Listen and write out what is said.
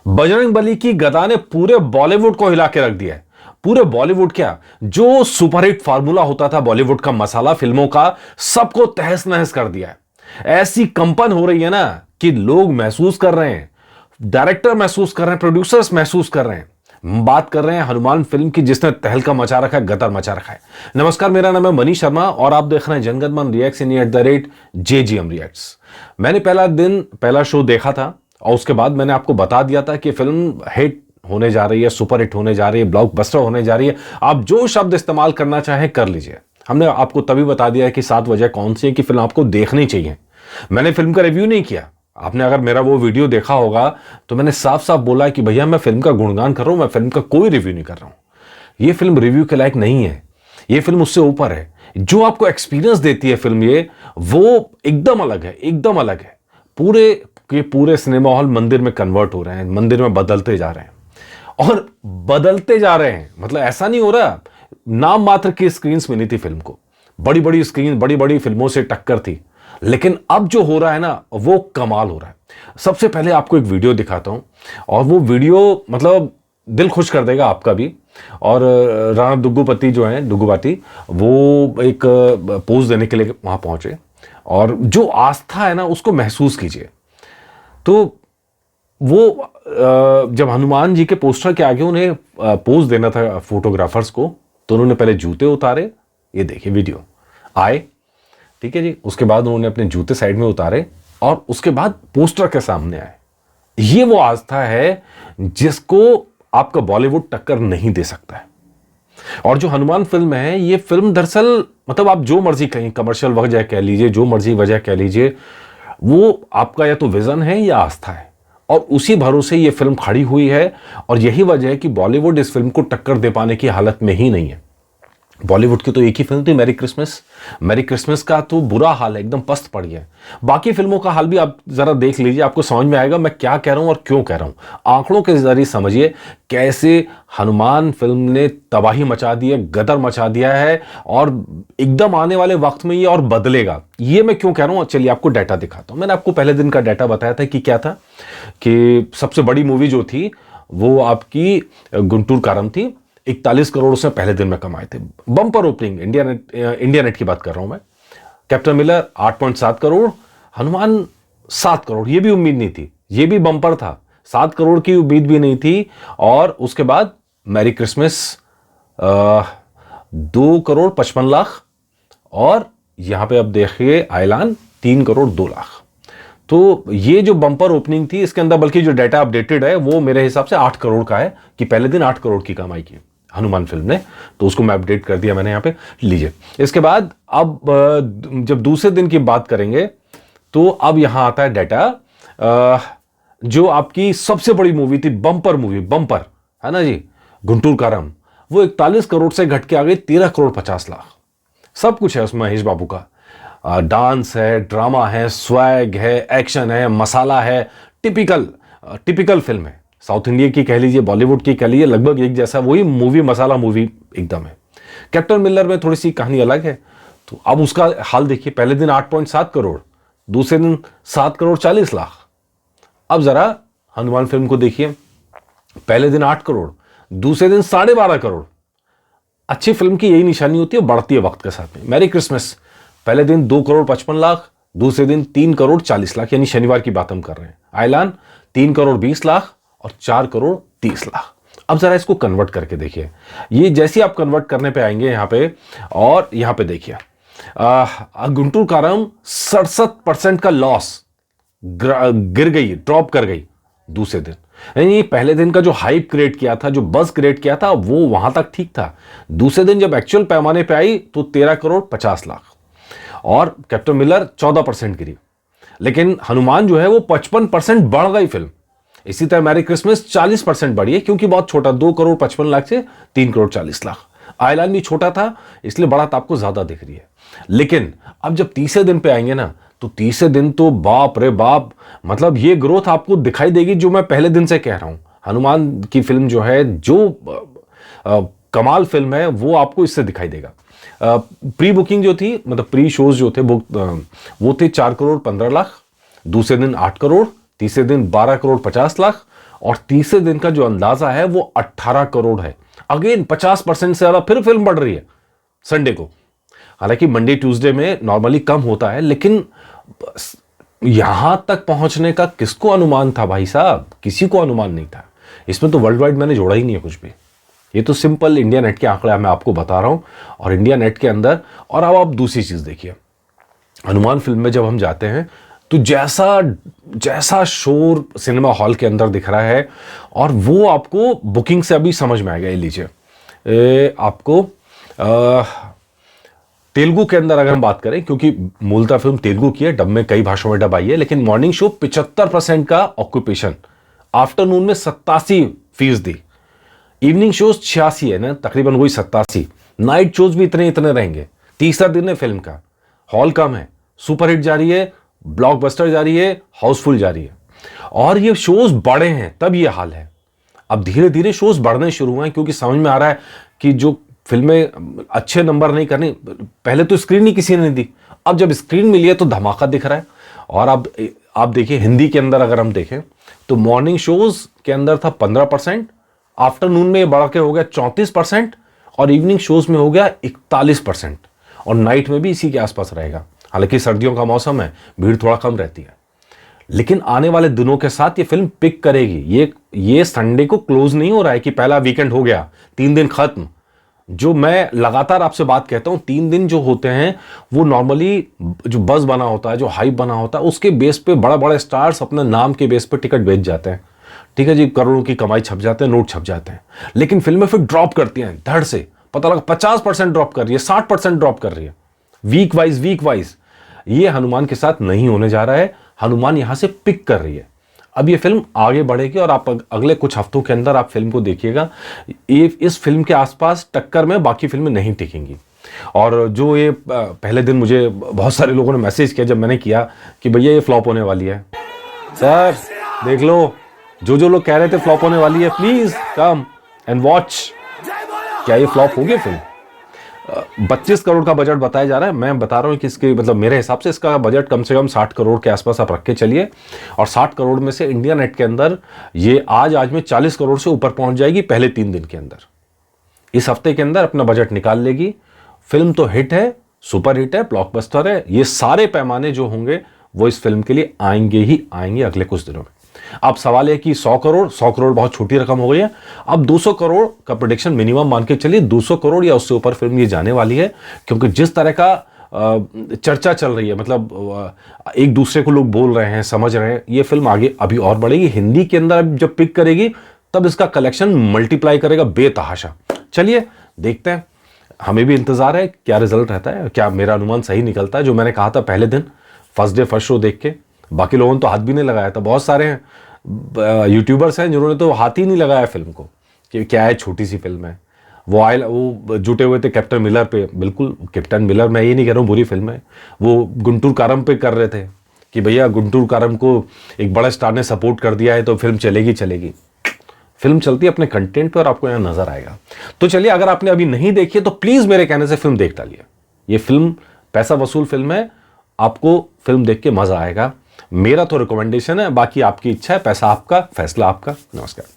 बजरंग बली की गदा ने पूरे बॉलीवुड को हिला के रख दिया है। पूरे बॉलीवुड क्या, जो सुपरहिट फार्मूला होता था बॉलीवुड का, मसाला फिल्मों का, सबको तहस नहस कर दिया है। ऐसी कंपन हो रही है ना कि लोग महसूस कर रहे हैं, डायरेक्टर महसूस कर रहे हैं, प्रोड्यूसर्स महसूस कर रहे हैं। बात कर रहे हैं हनुमान फिल्म की, जिसने तहलका मचा रखा है, गदर मचा रखा है। नमस्कार, मेरा नाम है मनीष शर्मा और आप देख रहे हैं जनगणमन रिएक्ट्स @JGM रिएक्ट्स। मैंने पहला शो देखा था और उसके बाद मैंने आपको बता दिया था कि फिल्म हिट होने जा रही है, सुपर हिट होने जा रही है, ब्लॉकबस्टर होने जा रही है। आप जो शब्द इस्तेमाल करना चाहें कर लीजिए। हमने आपको तभी बता दिया है कि 7 वजह कौन सी है कि फिल्म आपको देखनी चाहिए। मैंने फिल्म का रिव्यू नहीं किया। आपने अगर मेरा वो वीडियो देखा होगा तो मैंने साफ साफ बोला कि भैया मैं फिल्म का गुणगान कर रहा हूं, मैं फिल्म का कोई रिव्यू नहीं कर रहा हूं। ये फिल्म रिव्यू के लायक नहीं है, ये फिल्म उससे ऊपर है। जो आपको एक्सपीरियंस देती है फिल्म ये, वो एकदम अलग है, एकदम अलग है। पूरे के पूरे सिनेमा हॉल मंदिर में कन्वर्ट हो रहे हैं, मंदिर में बदलते जा रहे हैं और बदलते जा रहे हैं। मतलब ऐसा नहीं हो रहा, नाम मात्र की स्क्रीन मिली थी फिल्म को, बड़ी बड़ी स्क्रीन, बड़ी बड़ी फिल्मों से टक्कर थी, लेकिन अब जो हो रहा है ना वो कमाल हो रहा है। सबसे पहले आपको एक वीडियो दिखाता हूं और वो वीडियो मतलब दिल खुश कर देगा आपका भी। और राणा दुग्गुपाती जो है, दुग्गुपाती, वो एक पोज देने के लिए वहां पहुंचे और जो आस्था है ना उसको महसूस कीजिए। तो वो जब हनुमान जी के पोस्टर के आगे उन्हें पोज देना था फोटोग्राफर्स को, तो उन्होंने पहले जूते उतारे। ये देखिए वीडियो आए, ठीक है जी। उसके बाद उन्होंने अपने जूते साइड में उतारे और उसके बाद पोस्टर के सामने आए। ये वो आस्था है जिसको आपका बॉलीवुड टक्कर नहीं दे सकता है। और जो हनुमान फिल्म है, ये फिल्म दरअसल मतलब आप जो मर्जी कहें, कमर्शियल वजह कह लीजिए, जो मर्जी वजह कह लीजिए, वो आपका या तो विजन है या आस्था है। और उसी भरोसे ये फिल्म खड़ी हुई है और यही वजह है कि बॉलीवुड इस फिल्म को टक्कर दे पाने की हालत में ही नहीं है। बॉलीवुड की तो एक ही फिल्म थी, मैरी क्रिसमस। मैरी क्रिसमस का तो बुरा हाल है, एकदम पस्त पड़ गया है। बाकी फिल्मों का हाल भी आप जरा देख लीजिए, आपको समझ में आएगा मैं क्या कह रहा हूं और क्यों कह रहा हूं। आंकड़ों के जरिए समझिए कैसे हनुमान फिल्म ने तबाही मचा दी है, गदर मचा दिया है और एकदम आने वाले वक्त में ये और बदलेगा। ये मैं क्यों कह रहा हूं, चलिए आपको डाटा दिखाता हूं। मैंने आपको पहले दिन का डाटा बताया था कि क्या था, कि सबसे बड़ी मूवी जो थी वो आपकी गुंटूर कारम थी। 41 करोड़ उसने पहले दिन में कमाए थे। बम्पर ओपनिंग इंडिया नेट की बात कर रहा हूं मैं। Captain Miller 8.7 crore, Hanuman 7 crore. ये भी उम्मीद नहीं थी, ये भी बम्पर था, 7 करोड़ की उम्मीद भी नहीं थी। और उसके बाद मैरी क्रिसमस 2 करोड़ 55 लाख और यहां पे अब देखिए ऐलान 3 करोड़ 2 लाख। तो ये जो बम्पर ओपनिंग थी, इसके अंदर बल्कि जो डाटा अपडेटेड है वो मेरे हिसाब से 8 करोड़ का है कि पहले दिन 8 करोड़ की कमाई की हनुमान फिल्म ने। तो उसको मैं अपडेट कर दिया मैंने यहां पे, लीजिए। इसके बाद अब जब दूसरे दिन की बात करेंगे तो अब यहां आता है डाटा, जो आपकी सबसे बड़ी मूवी थी, बम्पर मूवी, बम्पर है ना जी, गुंटूर कारम, वो 41 करोड़ से घट के आ गई 13 करोड़ 50 लाख। सब कुछ है उसमें महेश बाबू का, डांस है, ड्रामा है, स्वैग है, एक्शन है, मसाला है। टिपिकल फिल्म है, साउथ इंडिया की कह लीजिए, बॉलीवुड की कह लीजिए, लगभग एक जैसा वही मूवी, मसाला मूवी एकदम है। कैप्टन मिलर में थोड़ी सी कहानी अलग है। तो अब उसका हाल देखिए, पहले दिन 8.7 करोड़, दूसरे दिन 7 करोड़ 40 लाख। अब जरा हनुमान फिल्म को देखिए, पहले दिन 8 करोड़, दूसरे दिन 12.5 करोड़। अच्छी फिल्म की यही निशानी होती है, बढ़ती है वक्त के साथ में। मैरी क्रिसमस पहले दिन 2 करोड़ 55 लाख, दूसरे दिन 3 करोड़ 40 लाख, यानी शनिवार की बात हम कर रहे हैं। ऐलान 3 करोड़ 20 लाख और 4 करोड़ 30 लाख। अब जरा इसको कन्वर्ट करके देखिए। ये जैसे आप कन्वर्ट करने पे आएंगे यहां पे, और यहां पे देखिए गुंटूर कारम 67% का लॉस, गिर गई, ड्रॉप कर गई दूसरे दिन। यानी पहले दिन का जो हाइप क्रिएट किया था, जो बज क्रिएट किया था, वो वहां तक ठीक था। दूसरे दिन जब एक्चुअल पैमाने पे आई तो 13 करोड़ 50 लाख और कैप्टन मिलर 14% गिरी। लेकिन हनुमान जो है वो 55% बढ़ गई फिल्म। इसी तरह मैरी क्रिसमस 40% बढ़ी है, क्योंकि बहुत छोटा, 2 करोड़ 55 लाख से 3 करोड़ 40 लाख। ऐलान भी छोटा था, इसलिए बढ़त आपको ज्यादा दिख रही है। लेकिन अब जब तीसरे दिन पे आएंगे ना, तो तीसरे दिन तो बाप रे बाप, मतलब ये ग्रोथ आपको दिखाई देगी जो मैं पहले दिन से कह रहा हूं। हनुमान की फिल्म जो है, जो कमाल फिल्म है, वो आपको इससे दिखाई देगा। प्री बुकिंग जो थी, मतलब प्री शोज जो थे वो थे 4 करोड़ 15 लाख, दूसरे दिन 8 करोड़, तीसरे दिन 12 करोड़ 50 लाख और तीसरे दिन का जो अंदाजा है वो 18 करोड़ है। अगेन 50% से ज्यादा फिर फिल्म बढ़ रही है संडे को। हालांकि मंडे ट्यूसडे में नॉर्मली कम होता है, लेकिन यहां तक पहुंचने का किसको अनुमान था भाई साहब? किसी को अनुमान नहीं था। इसमें तो वर्ल्ड वाइड मैंने जोड़ा ही नहीं है कुछ भी। ये तो सिंपल इंडिया नेट के आंकड़े मैं आपको बता रहा हूं, और इंडिया नेट के अंदर। और अब आप दूसरी चीज देखिए, हनुमान फिल्म में जब हम जाते हैं तो जैसा शोर सिनेमा हॉल के अंदर दिख रहा है, और वो आपको बुकिंग से अभी समझ में आएगा। ये लीजिए, आपको तेलुगु के अंदर अगर हम बात करें, क्योंकि मूलतः फिल्म तेलुगु की है, डब में कई भाषाओं में डब आई है, लेकिन मॉर्निंग शो 75% का ऑक्यूपेशन, आफ्टरनून में 87%, इवनिंग शोज 86 है ना, तकरीबन वही 87, नाइट शोज भी इतने रहेंगे। तीसरा दिन है फिल्म का, हॉल कम है, सुपरहिट जा रही है, ब्लॉकबस्टर जा रही है, हाउसफुल जा रही है, और ये शोज बड़े हैं, तब ये हाल है। अब धीरे धीरे शोज बढ़ने शुरू हुए हैं, क्योंकि समझ में आ रहा है कि जो फिल्में अच्छे नंबर नहीं करनी, पहले तो स्क्रीन ही किसी ने नहीं दी, अब जब स्क्रीन मिली है तो धमाका दिख रहा है। और अब आप देखिए हिंदी के अंदर अगर हम देखें तो मॉर्निंग शोज के अंदर था 15%, आफ्टरनून में बढ़ के हो गया 34%, और इवनिंग शोज में हो गया 41%, और नाइट में भी इसी के आसपास रहेगा। हालांकि सर्दियों का मौसम है, भीड़ थोड़ा कम रहती है, लेकिन आने वाले दिनों के साथ ये फिल्म पिक करेगी। ये संडे को क्लोज नहीं हो रहा है कि पहला वीकेंड हो गया, 3 दिन खत्म। जो मैं लगातार आपसे बात कहता हूं, 3 दिन जो होते हैं वो नॉर्मली जो बज़ बना होता है, जो हाइप बना होता है, उसके बेस पे बड़ा बड़ा स्टार्स अपने नाम के बेस पे टिकट बेच जाते हैं। ठीक है जी, करोड़ों की कमाई छप जाते हैं, नोट छप जाते हैं, लेकिन फिल्में फिर ड्रॉप करती हैं धड़ से। पता लगा 50% ड्रॉप कर रही है, 60% ड्रॉप कर रही है, वीक वाइज। ये हनुमान के साथ नहीं होने जा रहा है। हनुमान यहां से पिक कर रही है। अब ये फिल्म आगे बढ़ेगी, और आप अगले कुछ हफ्तों के अंदर आप फिल्म को देखिएगा, इस फिल्म के आसपास टक्कर में बाकी फिल्में नहीं टिकेंगी। और जो ये पहले दिन मुझे बहुत सारे लोगों ने मैसेज किया जब मैंने किया कि भैया ये फ्लॉप होने वाली है, सर देख लो, जो लोग कह रहे थे फ्लॉप होने वाली है, प्लीज कम एंड वॉच। क्या ये फ्लॉप होगी फिल्म? 32 करोड़ का बजट बताया जा रहा है। मैं बता रहा हूं कि इसके मतलब मेरे हिसाब से इसका बजट कम से कम 60 करोड़ के आसपास आप रख के चलिए, और 60 करोड़ में से इंडिया नेट के अंदर ये आज में 40 करोड़ से ऊपर पहुंच जाएगी पहले 3 दिन के अंदर। इस हफ्ते के अंदर अपना बजट निकाल लेगी। फिल्म तो हिट है, सुपर हिट है, ब्लॉकबस्टर है। ये सारे पैमाने जो होंगे वो इस फिल्म के लिए आएंगे ही आएंगे अगले कुछ दिनों में। अब सवाल है कि 100 करोड़ बहुत छोटी रकम हो गई है। अब 200 करोड़ का प्रेडिक्शन मिनिमम मान के चलिए, 200 करोड़ या उससे ऊपर फिल्म ये जाने वाली है, क्योंकि जिस तरह का चर्चा चल रही है, मतलब एक दूसरे को लोग बोल रहे हैं, समझ रहे हैं, ये फिल्म आगे अभी और बढ़ेगी। हिंदी के अंदर जब पिक करेगी तब इसका कलेक्शन मल्टीप्लाई करेगा बेतहाशा। चलिए देखते हैं, हमें भी इंतजार है क्या रिजल्ट रहता है, क्या मेरा अनुमान सही निकलता है जो मैंने कहा था पहले दिन फर्स्ट डे फर्स्ट शो देख के। बाकी लोगों ने तो हाथ भी नहीं लगाया था, बहुत सारे हैं यूट्यूबर्स हैं जिन्होंने तो हाथ ही नहीं लगाया फिल्म को कि क्या है, छोटी सी फिल्म है। वो जुटे हुए थे कैप्टन मिलर पे। बिल्कुल कैप्टन मिलर, मैं ये नहीं कह रहा हूँ बुरी फिल्म है, वो गुंटूर कारम पे कर रहे थे कि भैया गुंटूर कारम को एक बड़ा स्टार ने सपोर्ट कर दिया है तो फिल्म चलेगी। फिल्म चलती है अपने कंटेंट पे और आपको यहाँ नजर आएगा। तो चलिए, अगर आपने अभी नहीं देखी है तो प्लीज मेरे कहने से फिल्म देख डालिए। ये फिल्म पैसा वसूल फिल्म है, आपको फिल्म देख के मजा आएगा। मेरा तो रिकमेंडेशन है, बाकी आपकी इच्छा है, पैसा आपका, फैसला आपका। नमस्कार।